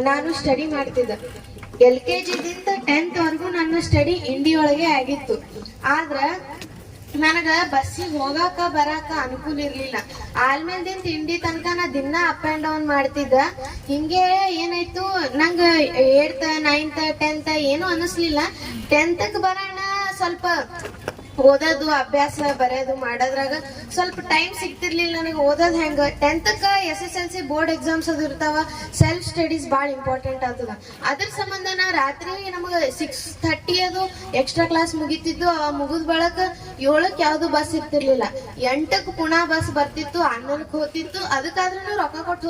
ನಾನು ಸ್ಟಡಿ ಮಾಡ್ತಿದ್ದೆ. LKG ದಿಂದ 10th ವರೆಗೂ ನನ್ನ ಸ್ಟಡಿ ಇಂಡಿ ಒಳಗೆ ಆಗಿತ್ತು. ಆದ್ರ ನನಗ ಬಸ್ಸಿಗೆ ಹೋಗಾಕ ಬರಾಕ ಅನುಕೂಲ ಇರ್ಲಿಲ್ಲ. ಆಲ್ಮೇಲ್ದಿಂದ ಇಂಡಿ ತನಕ ನಾ ದಿನ ಅಪ್ ಅಂಡ್ ಡೌನ್ ಮಾಡ್ತಿದ್ದ. ಹಿಂಗೆ ಏನಾಯ್ತು, ನಂಗ 8th 9th 10th ಏನು ಅನಿಸ್ಲಿಲ್ಲ. 10th ಬರೋಣ ಸ್ವಲ್ಪ ಓದೋದು ಅಭ್ಯಾಸ ಬರೆಯೋದು ಮಾಡೋದ್ರಾಗ ಸ್ವಲ್ಪ ಟೈಮ್ ಸಿಗ್ತಿರ್ಲಿಲ್ಲ ನನಗೆ. ಓದೋದು ಹೆಂಗ 10th SSLC ಬೋರ್ಡ್ ಎಕ್ಸಾಮ್ಸ್ ಅದು ಇರ್ತಾವ. ಸೆಲ್ಫ್ ಸ್ಟಡೀಸ್ ಭಾಳ ಇಂಪಾರ್ಟೆಂಟ್ ಆಗ್ತದ. ಅದ್ರ ಸಂಬಂಧ ನಾ ರಾತ್ರಿ ನಮಗೆ 6:30 ಅದು ಎಕ್ಸ್ಟ್ರಾ ಕ್ಲಾಸ್ ಮುಗಿತಿದ್ದು. ಅವ ಮುಗಿದ ಬಳಕ 7ಕ್ಕೆ ಯಾವ್ದು ಬಸ್ ಇರ್ತಿರ್ಲಿಲ್ಲ. 8ಕ್ಕೆ ಪುನಃ ಬಸ್ ಬರ್ತಿತ್ತು, 11ಕ್ಕೆ ಹೋಗ್ತಿತ್ತು. ಅದಕ್ಕಾದ್ರೂ ರೊಕ್ಕ ಕೊಟ್ಟು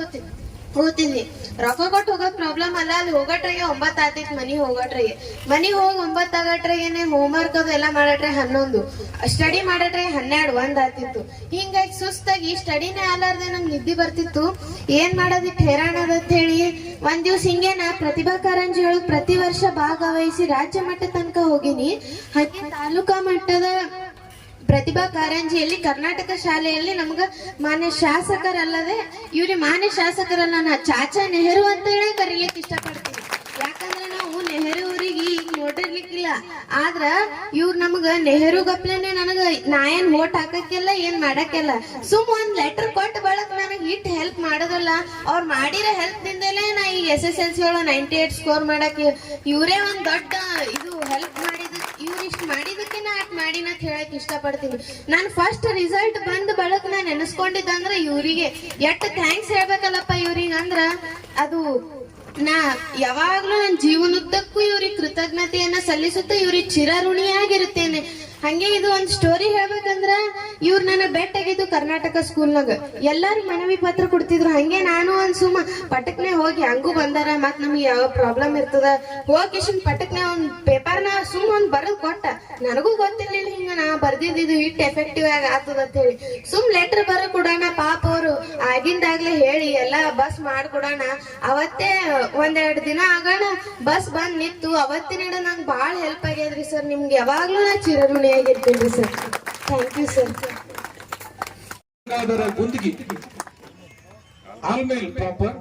ಹೋಗ್ತಿದ್ವಿ. ರೊಕ್ಕ ಕೊಟ್ಟು ಹೋಗೋದ್ ಪ್ರಾಬ್ಲಮ್ ಅಲ್ಲ, ಅಲ್ಲಿ ಹೋಗಟ್ರಾಗೆ 9 ಆಗ್ತಿತ್ತು. ಮನಿಗೆ ಹೋಗಟ್ರಾಗೆ ಹೋಗಿ 9 ಆಗಟ್ರಾಗೇನೆ ಹೋಮ್ವರ್ಕ್ ಅದು ಎಲ್ಲ ಮಾಡಟ್ರೆ 11, ಸ್ಟಡಿ ಮಾಡಟ್ರೆ 12 1 ಆಗ್ತಿತ್ತು. ಹಿಂಗಾಗಿ ಸುಸ್ತಾಗಿ ಸ್ಟಡಿನೇ ಆಲಾರ್ದೆ ನಂಗೆ ನಿದ್ದೆ ಬರ್ತಿತ್ತು. ಏನ್ ಮಾಡೋದಿಟ್ಟು ಹೇರಾಣ ಅಂತ ಹೇಳಿ ಒಂದ್ ದಿವ್ಸ ಹಿಂಗೆ ನಾ ಪ್ರತಿಭಾ ಕಾರಂಜಿ ಒಳಗ್ ಪ್ರತಿ ವರ್ಷ ಭಾಗವಹಿಸಿ ರಾಜ್ಯ ಮಟ್ಟ ತನಕ ಹೋಗಿನಿ. ಹಾಗೆ ತಾಲೂಕಾ ಮಟ್ಟದ ಪ್ರತಿಭಾ ಕಾರಂಜಿಯಲ್ಲಿ ಕರ್ನಾಟಕ ಶಾಲೆಯಲ್ಲಿ ನಮ್ಗ ಮಾನ್ಯ ಶಾಸಕರಲ್ಲದೆ ಇವ್ರಿ ಮಾನ್ಯ ಶಾಸಕರಲ್ಲ, ನಾ ಚಾಚಾ ನೆಹರು ಅಂತ ಹೇಳಿ ಕರೀಲಿಕ್ಕೆ ಇಷ್ಟಪಡ್ತೀನಿ. ಯಾಕಂದ್ರೆ ನಾವು ನೆಹರು ಅವ್ರಿಗೆ ಈಗ ನೋಡಿರ್ಲಿಕ್ಕಿಲ್ಲ. ಆದ್ರ ಇವ್ರು ನಮ್ಗ ನೆಹರು ಗಪ್ಲೇನೆ ನನಗ ನಾ ಏನ್ ವೋಟ್ ಹಾಕಕ್ಕೆಲ್ಲ ಏನ್ ಮಾಡಕ್ಕೆಲ್ಲ, ಸುಮ್ ಒಂದ್ ಲೆಟರ್ ಕೊಟ್ಟು ಬಳಕ ನನಗ್ ಇಟ್ಟು ಹೆಲ್ಪ್ ಮಾಡೋದಲ್ಲ. ಅವ್ರು ಮಾಡಿರೋ ಹೆಲ್ಪ್ ನಿಂದಲೇ ನಾ ಈಗ SSLC ಒಳಗ 98 ಸ್ಕೋರ್ ಮಾಡಕ್ಕೆ ಇವರೇ ಒಂದ್ ದೊಡ್ಡ ಇದು ಹೆಲ್ಪ್ ಮಾಡಿದ. ಇವ್ರಿಷ್ಟು ಮಾಡಿದಕ್ಕೆ ನಾ ಅಟ್ ಮಾಡಿನ ಅಂತ ಹೇಳಕ್ ಇಷ್ಟಪಡ್ತೀನಿ. ನಾನು ಫಸ್ಟ್ ರಿಸಲ್ಟ್ ಬಂದ ಬಳಕ ನಾ ನೆನೆಸ್ಕೊಂಡಿದ್ದಂದ್ರ ಇವ್ರಿಗೆ ಎಷ್ಟು ಥ್ಯಾಂಕ್ಸ್ ಹೇಳ್ಬೇಕಲ್ಲಪ್ಪ ಇವ್ರಿಗೆ. ಅಂದ್ರ ಅದು ನಾ ಯಾವಾಗ್ಲೂ ನನ್ನ ಜೀವನದ್ದಕ್ಕೂ ಇವ್ರಿಗೆ ಕೃತಜ್ಞತೆಯನ್ನ ಸಲ್ಲಿಸುತ್ತಾ ಇವ್ರಿಗೆ ಚಿರಋಣಿಯಾಗಿರುತ್ತೇನೆ. ಹಂಗೆ ಇದು ಒಂದ್ ಸ್ಟೋರಿ ಹೇಳ್ಬೇಕಂದ್ರ, ಇವ್ರು ನನ್ನ ಬೆಟ್ಟಾಗಿದ್ದು ಕರ್ನಾಟಕ ಸ್ಕೂಲ್ನಾಗ ಎಲ್ಲಾರು ಮನವಿ ಪತ್ರ ಕೊಡ್ತಿದ್ರು. ಹಂಗೆ ನಾನು ಒಂದ್ ಸುಮ್ಮ ಪಟಕ್ನೆ ಹೋಗಿ ಹಂಗೂ ಬಂದಾರ, ಮತ್ ನಮ್ಗೆ ಯಾವ ಪ್ರಾಬ್ಲಮ್ ಇರ್ತದ ಹೋಗಿ ಪಟಕ್ನೆ ಒಂದ್ ಪೇಪರ್ನ ಸುಮ್ ಒಂದ್ ಬರದ್ ಕೊಟ್ಟ. ನನಗೂ ಗೊತ್ತಿರ್ಲಿಲ್ಲ ಹಿಂಗ ನಾ ಬರ್ದಿದ್ದು ಇಟ್ಟು ಎಫೆಕ್ಟಿವ್ ಆಗಿ ಆಗ್ತದ ಅಂತ ಹೇಳಿ. ಸುಮ್ ಲೆಟರ್ ಬರ ಕೊಡೋಣ ಪಾಪ ಅವರು ಆಗಿಂದಾಗ್ಲೇ ಹೇಳಿ ಎಲ್ಲಾ ಬಸ್ ಮಾಡ್ಕೊಡೋಣ. ಅವತ್ತೇ 1-2 ದಿನ ಆಗೋಣ ಬಸ್ ಬಂದ್ ನಿಂತು. ಅವತ್ತಿನ ನಂಗೆ ಬಾಳ ಹೆಲ್ಪ್ ಆಗ್ಯದ್ರಿ ಸರ್. ನಿಮ್ಗೆ ಯಾವಾಗ್ಲೂ ನಾ ಚಿರಋಣಿಯಾಗಿರ್ತೀನಿ sir. Thank you sir. Gundagi Almel proper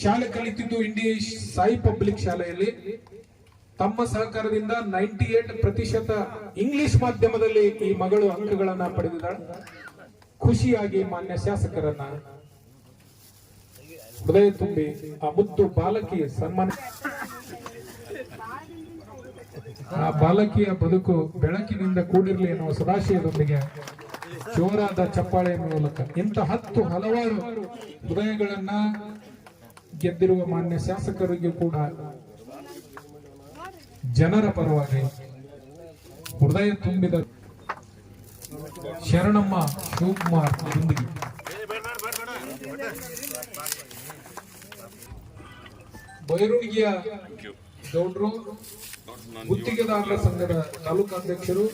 ಶಾಲೆ ಕಲಿತಿದ್ದು ಇಂಡಿಯಾ ಸಾಯಿ ಪಬ್ಲಿಕ್ ಶಾಲೆಯಲ್ಲಿ ತಮ್ಮ ಸಹಕಾರದಿಂದ 98% ಇಂಗ್ಲಿಷ್ ಮಾಧ್ಯಮದಲ್ಲಿ ಈ ಮಗಳು ಅಂಕಗಳನ್ನ ಪಡೆದಿದ್ದಾಳೆ. ಖುಷಿಯಾಗಿ ಮಾನ್ಯ ಶಾಸಕರನ್ನ ಹೃದಯ ತುಂಬಿ ಆ ಮುದ್ದು ಬಾಲಕಿ ಸನ್ಮಾನ. ಆ ಬಾಲಕಿಯ ಬದುಕು ಬೆಳಕಿನಿಂದ ಕೂಡಿರ್ಲಿ ಎನ್ನುವ ಸದಾಶಯದೊಂದಿಗೆ ಜೋರಾದ ಚಪ್ಪಾಳೆಯ ಮೂಲಕ ಇಂಥ 10 ಹಲವಾರು ಹೃದಯಗಳನ್ನ ಗೆದ್ದಿರುವ ಮಾನ್ಯ ಶಾಸಕರಿಗೂ ಕೂಡ ಜನರ ಪರವಾಗಿ ಹೃದಯ ತುಂಬಿದ ಶರಣಮ್ಮ ಶಿವಕುಮಾರ್ ಗುಂದಗಿ, ಬೈರುಣಿಗೆಯ ಗೌಡ್ರು, ಗುತ್ತಿಗೆದಾರರ ಸಂಘದ ತಾಲೂಕಾಧ್ಯಕ್ಷರು.